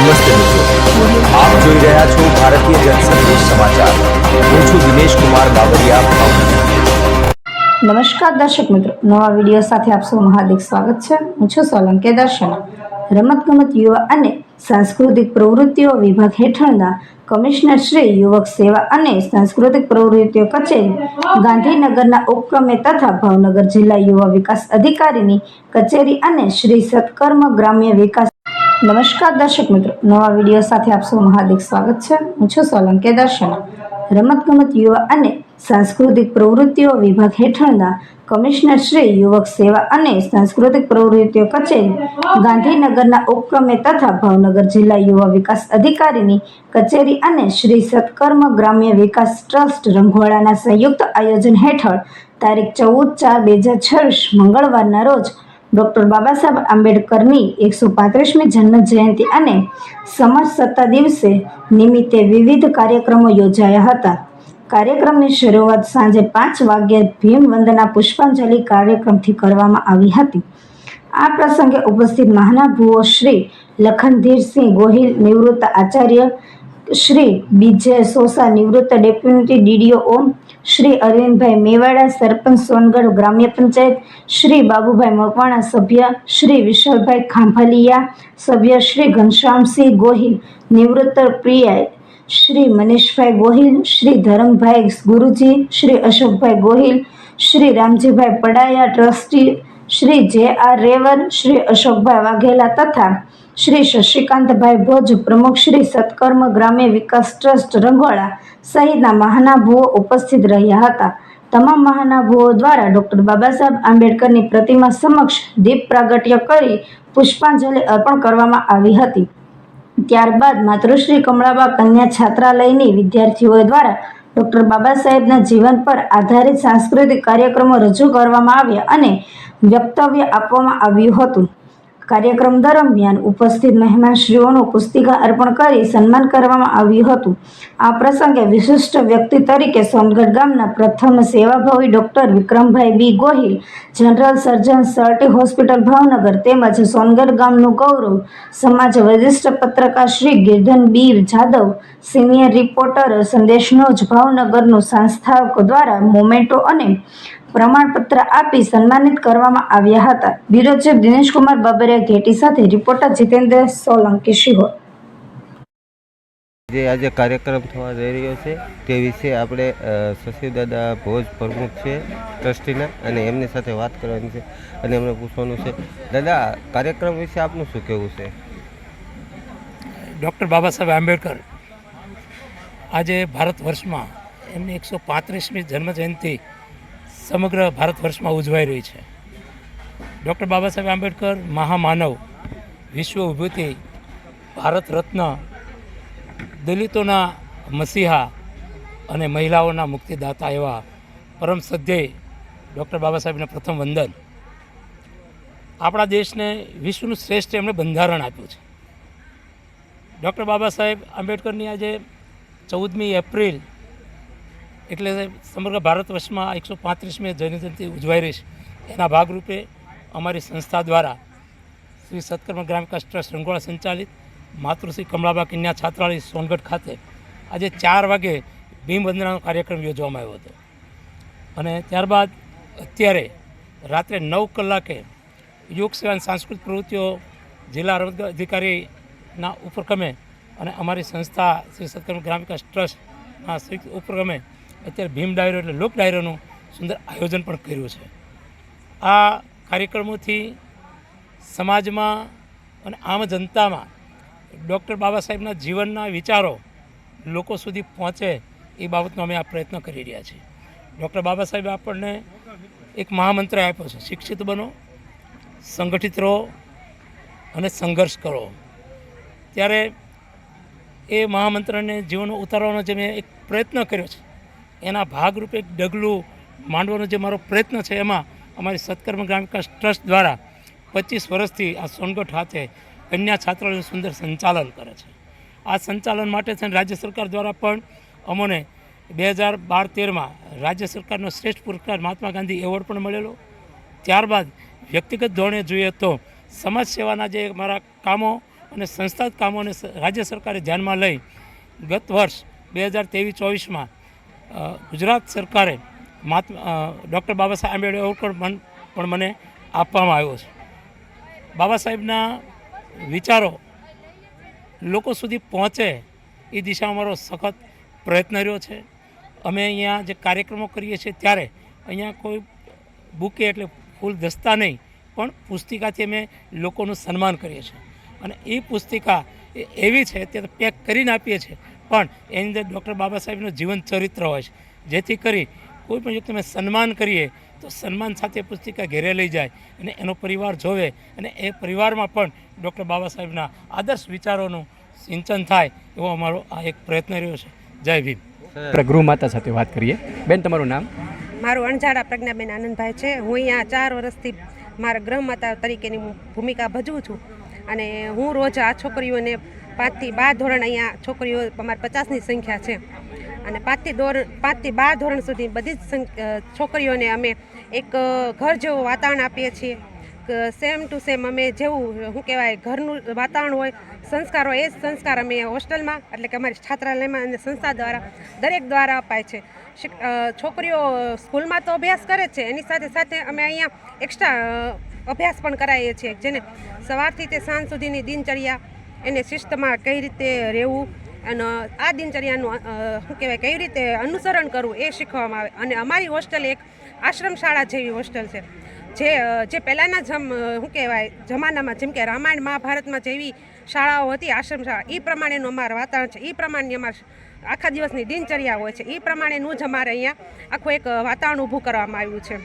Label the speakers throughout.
Speaker 1: નમસ્તે મિત્રો, આપ જોઈ રહ્યા છો ભારતીય જનસંદેશ સમાચાર। હું છું દિનેશ કુમાર બાબરિયા, ભાવનગર।
Speaker 2: નમસ્કાર દર્શક મિત્રો, નવા વિડીયો સાથે આપ સૌનું હાર્દિક સ્વાગત છે। હું છું સોલંકી દર્શના। રમતગમત, યુવા અને સાંસ્કૃતિક પ્રવૃત્તિઓ વિભાગ હેઠળના કમિશનર શ્રી યુવક સેવા અને સાંસ્કૃતિક પ્રવૃત્તિઓ કચેરી ગાંધીનગરના ઉપક્રમે તથા ભાવનગર જિલ્લા યુવા વિકાસ અધિકારીની કચેરી અને શ્રી સત્કર્મ ગ્રામ્ય વિકાસ। નમસ્કાર દર્શક મિત્રો, નવા વિડીયો સાથે આપ સૌનું હાર્દિક સ્વાગત છે। હું છું સોલંકી દર્શના। રમતગમત, યુવા અને સાંસ્કૃતિક પ્રવૃત્તિઓ વિભાગ હેઠળના કમિશનર શ્રી યુવક સેવા અને સાંસ્કૃતિક પ્રવૃત્તિઓ કચેરી ગાંધીનગરના ઉપક્રમે તથા ભાવનગર જિલ્લા યુવા વિકાસ અધિકારીની કચેરી અને શ્રી સત્કર્મ ગ્રામ્ય વિકાસ ટ્રસ્ટ રંગવાડાના સંયુક્ત આયોજન હેઠળ તારીખ 14/4/2026 મંગળવારના રોજ ડોક્ટર બાબા સાહેબ આંબેડકરની 135મી જન્મ જયંતિ અને સમરસતા દિવસે નિમિત્તે વિવિધ કાર્યક્રમો યોજાયા હતા। કાર્યક્રમની શરૂઆત સાંજે 5 વાગ્યે ભીમ વંદના પુષ્પાંજલિ કાર્યક્રમથી કરવામાં આવી હતી। આ પ્રસંગે ઉપસ્થિત મહાનુભાવો શ્રી લખનધીરસિંહ ગોહિલ નિવૃત્ત આચાર્ય, શ્રી બીજે સોસા નિવૃત્ત ડેપ્યુટી ડીડીઓ, શ્રી અરવિંદભાઈ મેવાડા સરપંચ સોનગઢ ગ્રામ્ય પંચાયત, શ્રી બાબુભાઈ મકવાણા સભ્ય, શ્રી વિશાલભાઈ ખાંભાલિયા સભ્ય, શ્રી ઘનશ્યામસિંહ ગોહિલ નિવૃત્ત પીઆઈ, શ્રી મનીષભાઈ ગોહિલ, શ્રી ધરમભાઈ ગુરુજી, શ્રી અશોકભાઈ ગોહિલ, શ્રી રામજીભાઈ પડાયા ટ્રસ્ટી, શ્રી જે.આર. રેવર, શ્રી અશોકભાઈ વાઘેલા તથા શ્રી શશિકાંતભાઈ ભોજ પ્રમુખ શ્રી સત્કર્મ ગ્રામ્ય વિકાસ ટ્રસ્ટ રંગવાડા સહિતના મહાનુભાવો ઉપસ્થિત રહ્યા હતા। તમામ મહાનુભાવો દ્વારા ડોક્ટર બાબા સાહેબ આંબેડકરની પ્રતિમા સમક્ષ દીપ પ્રાગટ્ય કરી પુષ્પાંજલિ અર્પણ કરવામાં આવી હતી। ત્યારબાદ માતૃશ્રી કમળાબા કન્યા છાત્રાલયની વિદ્યાર્થીઓ દ્વારા ડોક્ટર બાબા સાહેબના જીવન પર આધારિત સાંસ્કૃતિક કાર્યક્રમો રજૂ કરવામાં આવ્યા અને વક્તવ્ય આપવામાં આવ્યું હતું। કાર્યક્રમ દરમિયાન ઉપસ્થિત મહેમાનશ્રીઓનું પુસ્તિકા અર્પણ કરી સન્માન કરવામાં આવ્યું હતું। આ પ્રસંગે વિશિષ્ટ વ્યક્તિ તરીકે સોનગઢ ગામના પ્રથમ સેવાભાવી ડોક્ટર વિક્રમભાઈ બી ગોહિલ, જનરલ સર્જન સર્ટી હોસ્પિટલ ભાવનગર તેમજ સોનગઢ ગામનું ગૌરવ સમાજ વરિષ્ઠ પત્રકાર શ્રી ગિરધન બી જાદવ, સિનિયર રિપોર્ટર સંદેશનોજ ભાવનગરનું સંસ્થાપકો દ્વારા મોમેન્ટો અને પ્રમાણપત્ર આપી સન્માનિત કરવામાં આવ્યા હતા। બ્યુરો ચીફ દિનેશ કુમાર બાબરિયા ઘેટી સાથે રિપોર્ટર જીતેન્દ્ર સોલંકી શિહોર।
Speaker 3: જે આજે કાર્યક્રમ થવા જઈ રહ્યો છે તે વિશે આપણે શશીદાદા ભોજ પ્રમુખ છે ટ્રસ્ટીના, અને એમની સાથે વાત કરવાની છે અને એમને પૂછવાનું છે, દાદા કાર્યક્રમ વિશે આપનું શું કહેવું છે?
Speaker 4: ડૉક્ટર બાબા સાહેબ આંબેડકર આજે ભારત વર્ષમાં એમની 135મી જન્મજયંતિ સમગ્ર ભારત વર્ષમાં ઉજવાઈ રહી છે। ડૉક્ટર બાબા સાહેબ આંબેડકર મહામાનવ, વિશ્વ વિભૂતિ, ભારત રત્ન, દલિતોના મસીહા અને મહિલાઓના મુક્તિદાતા એવા પરમ શ્રદ્ધેય ડૉક્ટર બાબા સાહેબને પ્રથમ વંદન। આપણા દેશને વિશ્વનું શ્રેષ્ઠ એમણે બંધારણ આપ્યું છે। ડૉક્ટર બાબા સાહેબ આંબેડકરની આજે 14મી એપ્રિલ એટલે સમગ્ર ભારત વર્ષમાં 135મી જન્મજયંતિ ઉજવાઈ રહી છે। એના ભાગરૂપે અમારી સંસ્થા દ્વારા શ્રી સત્કર્મ ગ્રામ વિકાસ ટ્રસ્ટ રંગવાડા સંચાલિત માતૃશ્રી કમળાબા કન્યા છાત્રાલય સોનગઢ ખાતે આજે 4 વાગે ભીમ વંદનાનો કાર્યક્રમ યોજવામાં આવ્યો હતો અને ત્યારબાદ અત્યારે રાત્રે 9 કલાકે યોગ સેવા અને સાંસ્કૃતિક પ્રવૃત્તિઓ જિલ્લા રમત અધિકારીના ઉપક્રમે અને અમારી સંસ્થા શ્રી સત્કર્મ ગ્રામ વિકાસ ટ્રસ્ટના ઉપક્રમે અત્યારે ભીમ ડાયરો એટલે લોક ડાયરોનું સુંદર આયોજન પણ કર્યું છે। આ કાર્યક્રમોથી સમાજમાં અને આમ જનતામાં ડૉક્ટર બાબા સાહેબના જીવનના વિચારો લોકો સુધી પહોંચે એ બાબતનો અમે આ પ્રયત્ન કરી રહ્યા છીએ। ડૉક્ટર બાબા સાહેબે આપણને એક મહામંત્ર આપ્યો છે, શિક્ષિત બનો, સંગઠિત રહો અને સંઘર્ષ કરો। ત્યારે એ મહામંત્રને જીવનમાં ઉતારવાનો જે મેં એક પ્રયત્ન કર્યો છે એના ભાગરૂપે એક ડગલું માંડવાનો જે મારો પ્રયત્ન છે એમાં અમારી સત્કર્મ ગ્રામ વિકાસ ટ્રસ્ટ દ્વારા 25 વર્ષથી આ સોનગઢ ખાતે કન્યા છાત્રાલયનું સુંદર સંચાલન કરે છે। આ સંચાલન માટે છે રાજ્ય સરકાર દ્વારા પણ અમોને 2012-13માં રાજ્ય સરકારનો શ્રેષ્ઠ પુરસ્કાર મહાત્મા ગાંધી એવોર્ડ પણ મળેલો। ત્યારબાદ વ્યક્તિગત ધોરણે જોઈએ તો સમાજ સેવાના જે મારા કામો અને સંસ્થાગત કામોને રાજ્ય સરકારે ધ્યાનમાં લઈ ગત વર્ષ 2023-24માં ગુજરાત સરકારે ડૉક્ટર બાબા સાહેબ આંબેડકર એવોર્ડ પણ મને આપવામાં આવ્યો છે. બાબા સાહેબના વિચારો લોકો સુધી પહોંચે એ દિશામાં મારો સખત પ્રયત્ન રહ્યો છે. અમે અહીંયા જે કાર્યક્રમો કરીએ છીએ ત્યારે અહીંયા કોઈ બુકે એટલે ફૂલ દસ્તા નહીં પણ પુસ્તિકાથી અમે લોકોનું સન્માન કરીએ છીએ અને એ પુસ્તિકા એવી છે તે પેક કરીને આપીએ છીએ પણ એની અંદર ડૉક્ટર બાબા સાહેબનું જીવન ચરિત્ર હોય છે, જેથી કરી કોઈ પણ વ્યક્તિ અમે સન્માન કરીએ તો સન્માન સાથે પુસ્તિકા ઘેરે લઈ જાય અને એનો પરિવાર જોવે અને એ પરિવારમાં પણ ડૉક્ટર બાબા સાહેબના આદર્શ વિચારોનું સિંચન થાય એવો અમારો આ એક પ્રયત્ન રહ્યો છે. જય ભીમ.
Speaker 5: આપણે ગૃહમાતા સાથે વાત કરીએ. બેન, તમારું નામ?
Speaker 6: મારું અણઝાડા પ્રજ્ઞાબેન આનંદભાઈ છે. હું અહીંયા 4 વર્ષથી મારા ગૃહમાતા તરીકેની ભૂમિકા ભજવું છું અને હું રોજ આ છોકરીઓને 5 થી 12 ધોરણ, અહીંયા છોકરીઓ અમારે 50ની સંખ્યા છે અને 5 થી 12 ધોરણ સુધી બધી જ છોકરીઓને અમે એક ઘર જેવું વાતાવરણ આપીએ છીએ. સેમ ટુ સેમ અમે જેવું શું કહેવાય ઘરનું વાતાવરણ હોય, સંસ્કાર હોય, એ જ સંસ્કાર અમે હોસ્ટેલમાં એટલે કે અમારી છાત્રાલયમાં અને સંસ્થા દ્વારા દરેક દ્વારા અપાય છે. છોકરીઓ સ્કૂલમાં તો અભ્યાસ કરે જ છે, એની સાથે સાથે અમે અહીંયા એક્સ્ટ્રા અભ્યાસ પણ કરાવીએ છીએ, જેને સવારથી તે સાંજ સુધીની દિનચર્યા એને શિસ્તમાં કઈ રીતે રહેવું અને આ દિનચર્યાનું શું કહેવાય કઈ રીતે અનુસરણ કરવું એ શીખવામાં આવે. અને અમારી હોસ્ટેલ એક આશ્રમ શાળા જેવી હોસ્ટેલ છે, જે પહેલાંના શું કહેવાય જમાનામાં જેમ કે રામાયણ મહાભારતમાં જેવી શાળાઓ હતી આશ્રમ શાળા, એ પ્રમાણેનું અમારું વાતાવરણ છે, એ પ્રમાણેની અમારી આખા દિવસની દિનચર્યા હોય છે, એ પ્રમાણેનું જ અમારે અહીંયા આખું એક વાતાવરણ ઊભું કરવામાં આવ્યું છે.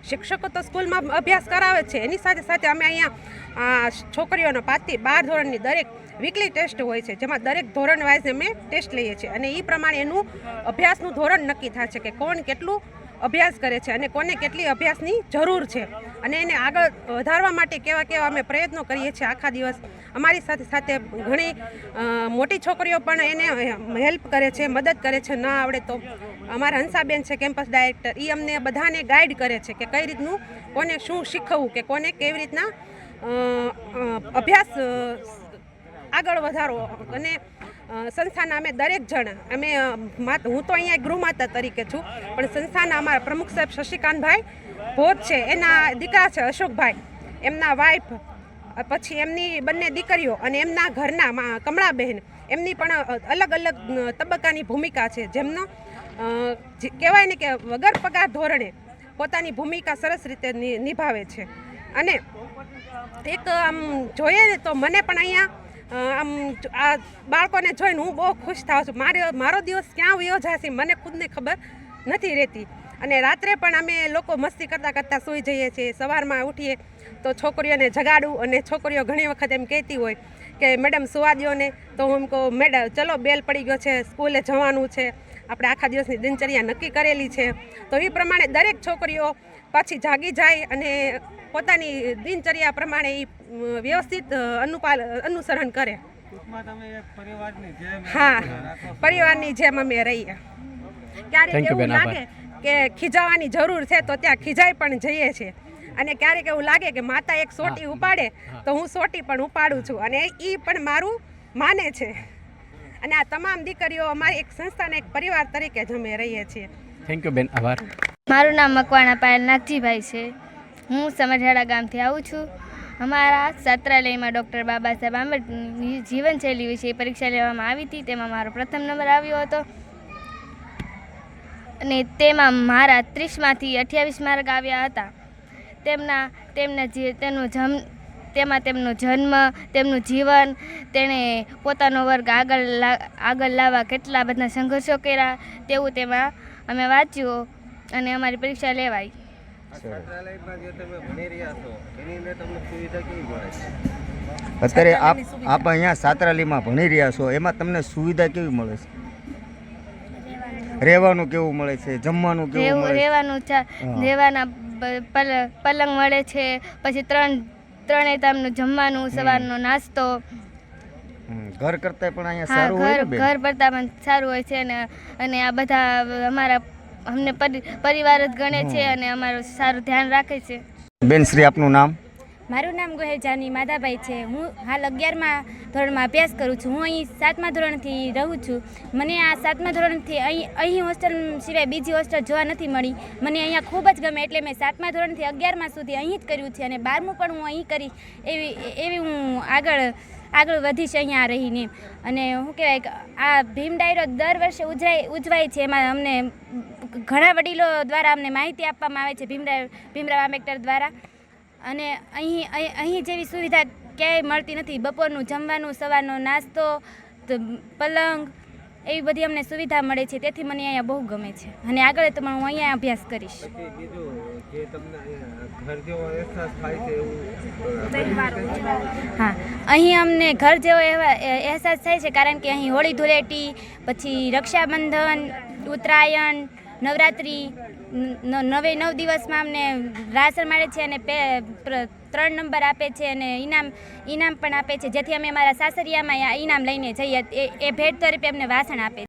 Speaker 6: શિક્ષકો તો સ્કૂલમાં અભ્યાસ કરાવે છે, એની સાથે સાથે અમે અહીંયા છોકરીઓનો 5 થી 12 ધોરણની દરેક વીકલી ટેસ્ટ હોય છે, જેમાં દરેક ધોરણ વાઇઝ અમે ટેસ્ટ લઈએ છીએ અને એ પ્રમાણે એનું અભ્યાસનું ધોરણ નક્કી થાય છે કે કોણ કેટલું અભ્યાસ કરે છે અને કોને કેટલી અભ્યાસની જરૂર છે અને એને આગળ વધારવા માટે કેવા અમે પ્રયત્નો કરીએ છીએ આખા દિવસ. અમારી સાથે સાથે ઘણી મોટી છોકરીઓ પણ એને હેલ્પ કરે છે, મદદ કરે છે. ન આવડે તો અમારા હંસાબેન છે કેમ્પસ ડાયરેક્ટર, એ અમને બધાને ગાઈડ કરે છે કે કઈ રીતનું કોને શું શીખવવું કે કોને કેવી રીતના અભ્યાસ આગળ વધારવો. અને સંસ્થાના અમે દરેક જણ હું તો અહીંયા ગૃહમાતા તરીકે છું, પણ સંસ્થાના અમારા પ્રમુખ સાહેબ શશિકાંતભાઈ ભોજ છે, એના દીકરા છે અશોકભાઈ, એમના વાઈફ, પછી એમની બંને દીકરીઓ અને એમના ઘરના કમળાબહેન, એમની પણ અલગ અલગ તબક્કાની ભૂમિકા છે, જેમનો કહેવાય ને કે વગર પગાર ધોરણે પોતાની ભૂમિકા સરસ રીતે નિભાવે છે. અને એક આમ જોઈએ ને તો મને પણ અહીંયા આ બાળકોને જોઈને હું બહુ ખુશ થાઉં છું. મારો દિવસ ક્યાં વયો જશે મને ખુદને ખબર નથી રહેતી. અને રાત્રે પણ અમે લોકો મસ્તી કરતાં સૂઈ જઈએ છીએ. સવારમાં ઉઠીએ તો છોકરીઓને જગાડું અને છોકરીઓ ઘણી વખત એમ કહેતી હોય કે મેડમ સુવા દો ને, તો હું કહું મેડમ ચલો બેલ પડી ગયો છે, સ્કૂલે જવાનું છે, આપણે આખા દિવસની દિનચર્યા નક્કી કરેલી છે. તો એ પ્રમાણે દરેક છોકરીઓ પછી જાગી જાય અને પોતાની દિનચર્યા પ્રમાણે એ વ્યવસ્થિત અનુસરણ કરે. હા, પરિવારની જેમ અમે રહીએ. ક્યારેક એવું લાગે કે ખીજાવાની જરૂર છે તો ત્યાં ખીજાઈ પણ જઈએ છીએ, અને ક્યારેક એવું લાગે કે માતા એક સોટી ઉપાડે તો હું સોટી પણ ઉપાડું છું, અને એ પણ મારું માને છે. અને આ તમામ દીકરીઓ અમારી એક સંસ્થાના એક પરિવાર તરીકે જ અમે રહીએ છીએ.
Speaker 5: થેન્ક યુ બેન, આભાર.
Speaker 7: મારું નામ મકવાણા પાયલ નાગજીભાઈ છે. હું સમઢિયાળા ગામથી આવું છું. અમારા છાત્રાલયમાં ડૉક્ટર બાબા સાહેબ આંબેડકરની જીવનશૈલી વિશે પરીક્ષા લેવામાં આવી હતી. તેમાં મારો પ્રથમ નંબર આવ્યો હતો અને તેમાં મારા 30માંથી 28 માર્ક આવ્યા હતા. તેમનો જન્મ, તેમનું જીવન, તેણે પોતાનો વર્ગ આગળ લાવવા કેટલા બધા સંઘર્ષો કર્યા તેવું તેમાં અમે વાંચ્યું અને અમારી પરીક્ષા લેવાઈ.
Speaker 8: અત્યારે આપ અહીંયા છાત્રાલયમાં ભણી રહ્યા છો, એમાં તમને સુવિધા કેવી મળે છે? રહેવાનું કેવું મળે છે? જમવાનું કેવું મળે છે?
Speaker 7: રહેવાના પલંગ મળે છે, પછી ત્રણેય ટાઈમનું જમવાનું, સવારનો નાસ્તો.
Speaker 8: ઘર કરતાં પણ અહીંયા સારું હોય ને?
Speaker 7: ઘર કરતાં પણ સારું હોય છે અને આ બધા અમારા અમને પરિવાર જ ગણે છે અને અમારું સારું ધ્યાન રાખે છે.
Speaker 8: બેન શ્રી, આપનું નામ?
Speaker 9: મારું નામ ગોહેલ જાની માધાભાઈ છે. હું હાલ 11મા ધોરણમાં અભ્યાસ કરું છું. હું અહીં 7મા ધોરણથી રહું છું. મને આ 7મા ધોરણથી અહીં હોસ્ટેલ સિવાય બીજી હોસ્ટેલ જોવા નથી મળી. મને અહીંયા ખૂબ જ ગમે એટલે મેં 7મા ધોરણથી 11મા સુધી અહીં જ કર્યું છે અને 12મું પણ હું અહીં કરીશ એવી હું આગળ વધીશ અહીંયા રહીને. અને શું કહેવાય કે આ ભીમ ડાયરો દર વર્ષે ઉજવાય છે. એમાં અમને ઘણા વડીલો દ્વારા અમને માહિતી આપવામાં આવે છે ભીમરાવ આંબેડકર દ્વારા. અને અહીં જેવી સુવિધા ક્યાંય મળતી નથી. બપોરનું જમવાનું, સવારનો નાસ્તો, પલંગ એવી બધી અમને સુવિધા મળે છે. તેથી મને અહીંયા બહુ ગમે છે અને આગળ તો હું અહીંયા અભ્યાસ કરીશ. હા, અહીં અમને ઘર જેવો અહેસાસ થાય છે કારણ કે અહીં હોળી ધૂળેટી, પછી રક્ષાબંધન, ઉત્તરાયણ, નવરાત્રિ 9 દિવસમાં અમને રાસર મળે છે અને 3 નંબર આપે છે અને ઇનામ પણ આપે છે, જેથી અમે અમારા સાસરિયામાં ઇનામ લઈને જઈએ. એ ભેટ તરીકે અમને વાસણ આપે છે.